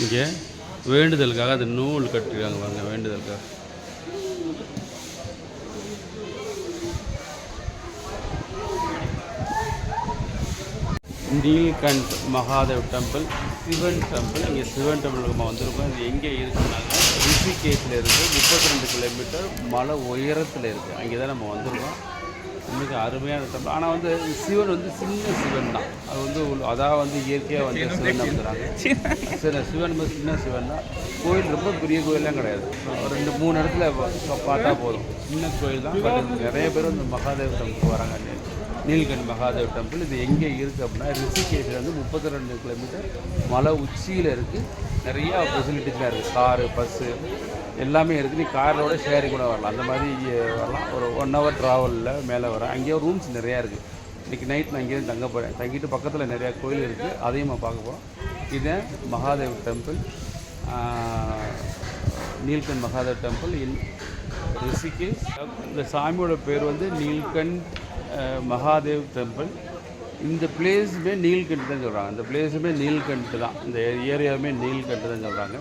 இங்கே வேண்டுதலுக்காக அது நூல் கட்டிருக்காங்க பாருங்க, வேண்டுதலுக்காக. நீல்கண்ட் மகாதேவ் டெம்பிள், சிவன் டெம்பிள். இங்கே சிவன் டெம்பிளுக்கு நம்ம வந்திருக்கோம். இது எங்கே இருக்குனாங்க, ரிஷிகேஷில் இருக்குது. 32 கிலோமீட்டர் மலை உயரத்தில் இருக்குது. அங்கே தான் நம்ம வந்திருக்கோம். இன்றைக்கி அருமையான டெம்பிள். ஆனால் வந்து சிவன் வந்து சின்ன சிவன் தான். அது வந்து அதான் வந்து இயற்கையாக வந்து சிவன் நம்புகிறாங்க. சரி, சிவன் வந்து சின்ன சிவன் தான். கோயில் ரொம்ப பெரிய கோயிலெலாம் கிடையாது. 2-3 இடத்துல பார்த்தா போதும். சின்ன கோயில் தான். பட் நிறைய பேர் வந்து மகாதேவ் டெம்பிள் வராங்க. நீல்கண்ட் மகாதேவ் டெம்பிள் இது எங்கே இருக்குது அப்படின்னா, ரிஷிகேஷ்லேருந்து 32 கிலோமீட்டர் மலை உச்சியில் இருக்குது. நிறையா ஃபெசிலிட்டிஸ்லாம் இருக்குது. காரு, பஸ்ஸு எல்லாமே இருக்குது. நீ காரோட ஷேரிங் கூட வரலாம். அந்த மாதிரி வரலாம். ஒரு 1 hour ட்ராவலில் மேலே வரேன். அங்கேயே ரூம்ஸ் நிறையா இருக்குது. இன்றைக்கி நைட் நான் அங்கேயே தங்க போகிறேன். தங்கிட்டு பக்கத்தில் நிறையா கோயில் இருக்குது. அதையும் நம்ம பார்க்க போகிறோம். இதுதான் Mahadev temple, Neelkanth Mahadev temple in Rishikesh. இந்த சாமியோட பேர் வந்து நீல்கண்ட் மகாதேவ் டெம்பிள். இந்த பிளேஸுமே நீல்கண்ட் தான் சொல்கிறாங்க. இந்த பிளேஸுமே நீல்கண்ட் தான். இந்த ஏரியாவுமே நீல்கண்ட் தான் சொல்கிறாங்க.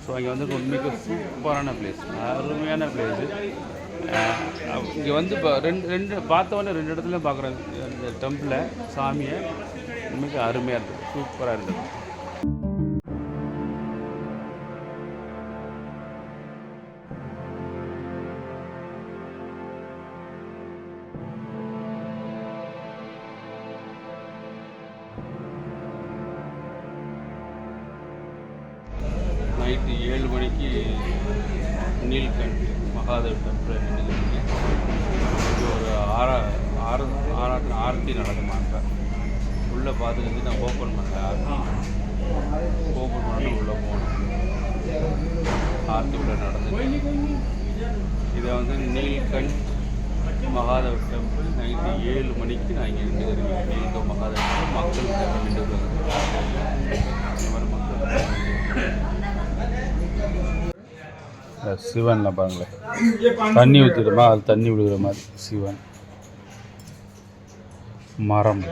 ஸோ அங்கே வந்து உண்மைக்கு சூப்பரான பிளேஸ், அருமையான பிளேஸு. இங்கே வந்து இப்போ ரெண்டு பார்த்தவொடனே 2 இடத்துல பார்க்குறேன் இந்த டெம்பிளை, சாமியை. உண்மைக்கு அருமையாக இருக்குது, சூப்பராக இருக்குது. நைட்டு 7 மணிக்கு நீல்கண்ட் மகாதேவ் டெம்பிள் நின்றுங்க. இது ஒரு ஆரத்தி நடக்குமாங்க. உள்ளே பார்த்துக்கிட்டு நான் ஓப்பன் பண்ணேன். ஆரத்தி ஓப்பன் பண்ணி உள்ளே போனோம். ஆரத்தி உள்ளே நடந்து இதை வந்து நீல்கண்ட் மகாதேவ் டெம்பிள் நைட்டு 7 மணிக்கு நான் இங்கே நின்றுக்கிறேன். நீல்கண்ட் மகாதேவ் டெம்பிள் மக்களுக்கு நின்றுக்கிறாங்க. சிவனில் பாருங்களேன், தண்ணி ஊற்றிடுமா, அது தண்ணி விழுகிற மாதிரி சிவன். மரம்